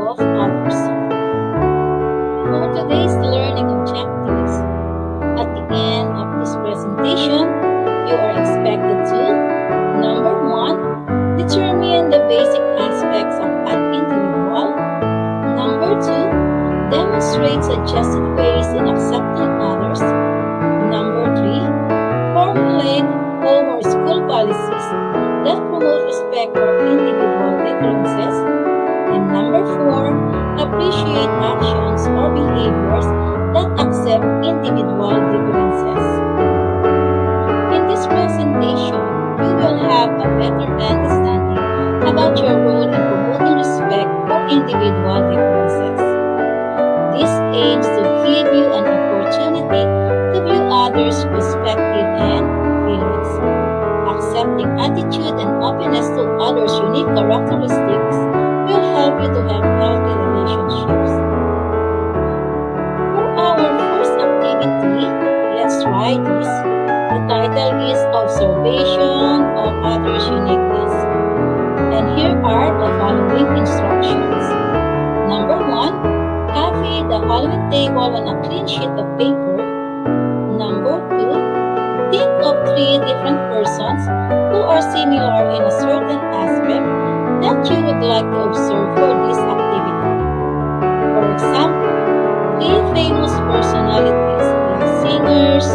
of others. For today's learning objectives, at the end of this presentation, you are expected to: number 1, determine the basic aspects of an individual. Number 2, demonstrate suggested ways in accepting others. Number 3, formulate home or school policies that promote respect for individual differences. And number 4, appreciate actions or behaviors that accept individual differences. In this presentation, you will have a better understanding about your role in promoting respect for individual differences. This aims to give you an opportunity to view others' perspective and feelings. Accepting attitude and openness to others' unique characteristics will help you to have healthy relationships. For our first activity, let's try this. The title is Observation of Others' Uniqueness. And here are the following instructions. Number 1, copy the following table on a clean sheet of paper. Number 2, think of 3 different persons who are similar in a certain aspect that you would like to observe for this activity. For example, 3 famous personalities like singers,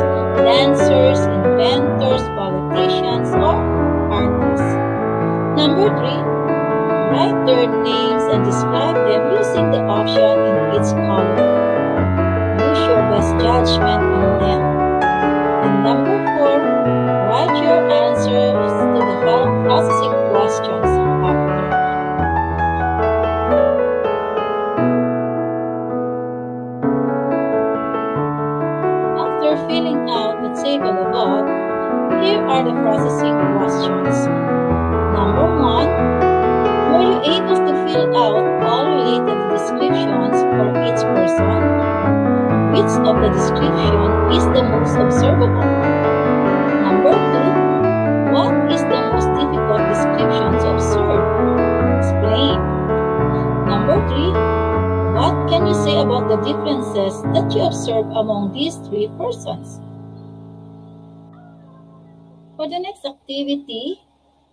dancers, inventors, politicians, or artists. Number 3, write their names and describe them using the option in each column. Use your best judgment on them. And number 4, write your answers to the processing questions after. After filling out the table above, here are the processing questions. Number 1, were you able to fill out all related descriptions for each person? Which of the description is the most observable? Number 2, what is the most difficult description to observe? Explain. Number 3, what can you say about the differences that you observe among these 3 persons? For the next activity,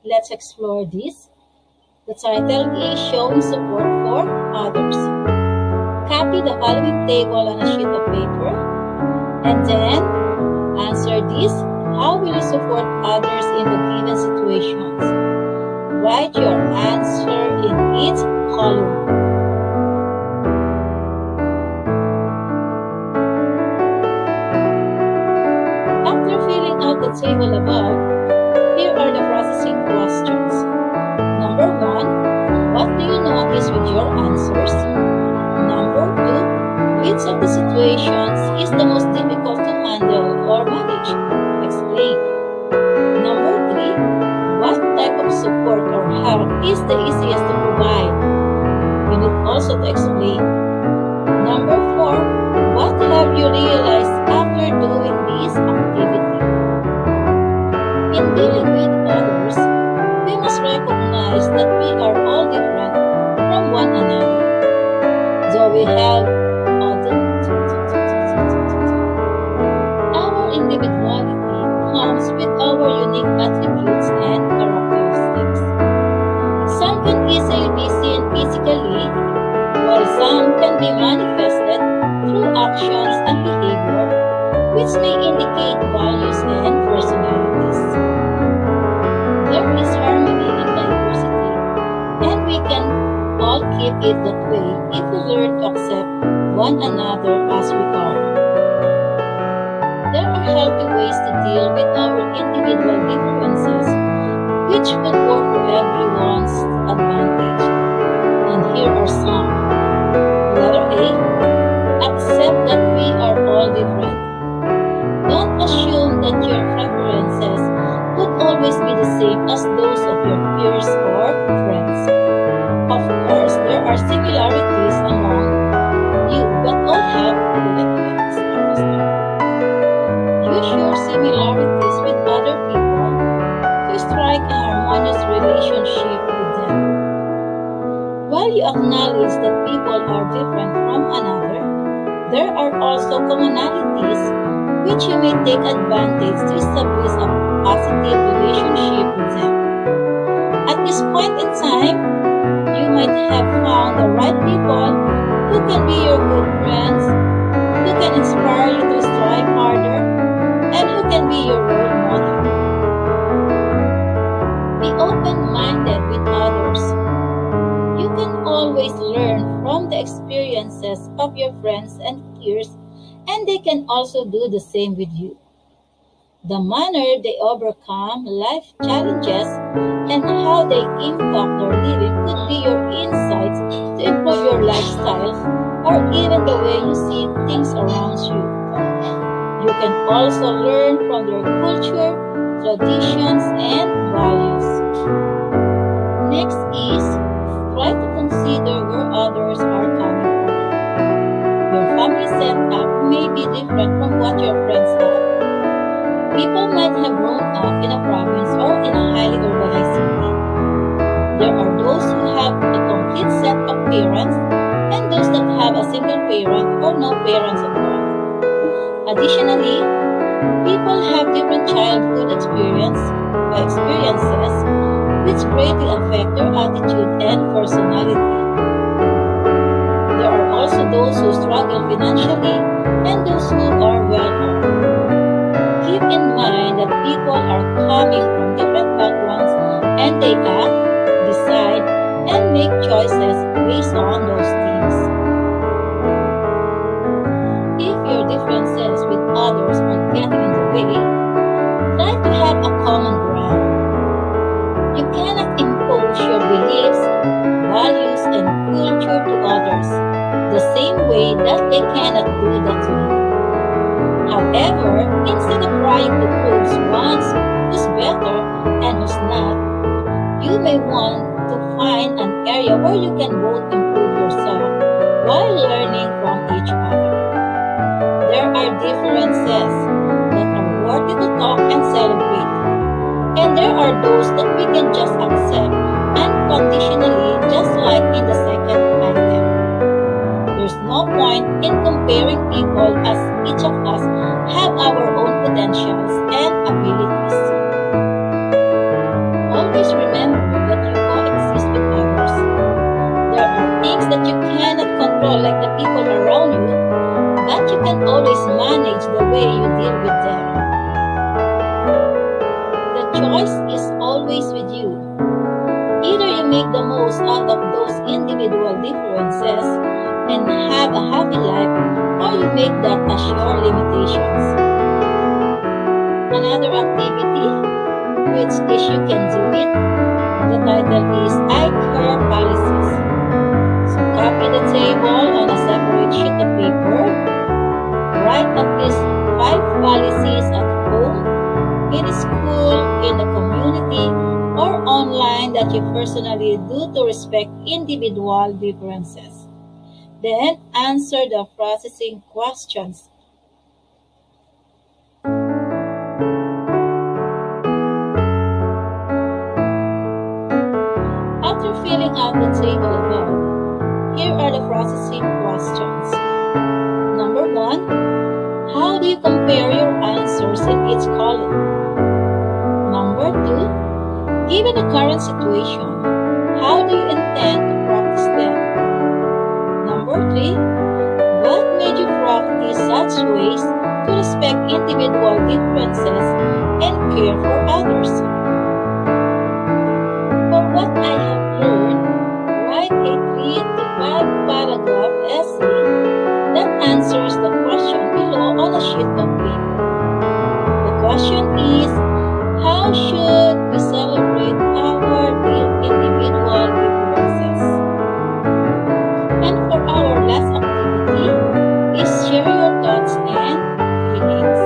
let's explore this. The title is Showing Support for Others. Copy the following table on a sheet of paper and then answer this. How will you support others in the given situations? Write your answer in each column. After filling out the table above, here are the processing questions. Number 1, what do you notice with your answers? Number 2, which of the situations is the most difficult to handle or manage? Explain. Number 3, what type of support or help is the easiest to provide? You need also to explain. Number 4, what have you realized after doing this activity? In dealing with others, we must recognize that we are all different from one another. Though we have our individuality comes with our unique attributes and characteristics. Some can easily be seen physically, while some can be manifested through actions and behavior, which may indicate values and personalities. There is harmony in diversity, and we can all keep it that way if we learn to accept one another as we are. There are healthy ways to deal with our individual differences, which would work for everyone's advantage. And here are some. Letter A, accept that we are all different. Don't assume that your preferences would always be the same as those of your peers or friends. Of course, there are similarities among you, but all have use your similarities with other people to strike a harmonious relationship with them. While you acknowledge that people are different from another, there are also commonalities which you may take advantage to establish a positive relationship with them. At this point in time, you might have found the right people who can be your good friends, who can inspire you to strive harder, and who can be your role model. Be open-minded with others. You can always learn from the experiences of your friends and peers, and they can also do the same with you. The manner they overcome life challenges and how they impact their living could be your insights to improve your lifestyle or even the way you see things around you. You can also learn from their culture, traditions, and values. Next is try to consider where others are coming from. Your family setup may be different from what your friends have. People might have grown up in a province or in a highly urbanized city. There are those who have a complete set of parents and those that have a single parent or no parents at all. Additionally, people have different childhood experiences which greatly affect their attitude and personality. There are also those who struggle financially and those who are well off. Keep in mind that people are coming from different backgrounds and they act, decide, and make choices based on those things. If your differences with others are getting in the way, try to have a common ground. You cannot impose your beliefs, values, and culture to others the same way that they cannot do that to you. However, instead of trying to prove who's better and who's not, you may want to find an area where you can both improve yourself while learning from each other. There are differences that are worthy to talk and celebrate, and there are those that we can just accept unconditionally, just like in the second item. There's no point in comparing people as each of us have our own potentials and abilities. Always remember that you coexist with others. There are things that you cannot control like the people around you, but you can always manage the way you deal with them. The choice is always with you. Either you make the most out of those individual differences and have a happy life, or you make that as your limitations. Another activity, which is you can do it, the title is I Care Policies. So copy the table on a separate sheet of paper. Write at least 5 policies at home, in school, in the community, or online that you personally do to respect individual differences. Then answer the processing questions. After filling out the table above, here are the processing questions. Number 1, how do you compare your answers in each column? Number 2, given the current situation, how do you intend to practice them? Number 3, what made you practice such ways to respect individual differences and care for others? For what I have learned, write a 3 to 5 paragraph essay that answers the question below on a sheet of paper. The question is, how should we celebrate our individual differences? And for our last activity is share your thoughts and feelings.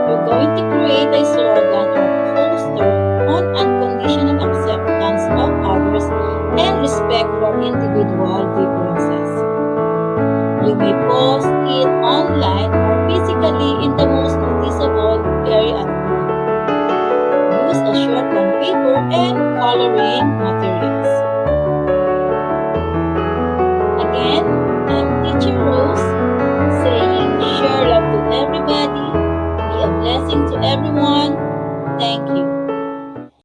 You're going to create a slogan or poster on unconditional acceptance of others and respect for individual differences. You may post it online or physically in the most noticeable area at home. Use a short bond paper and coloring materials. Teacher Rose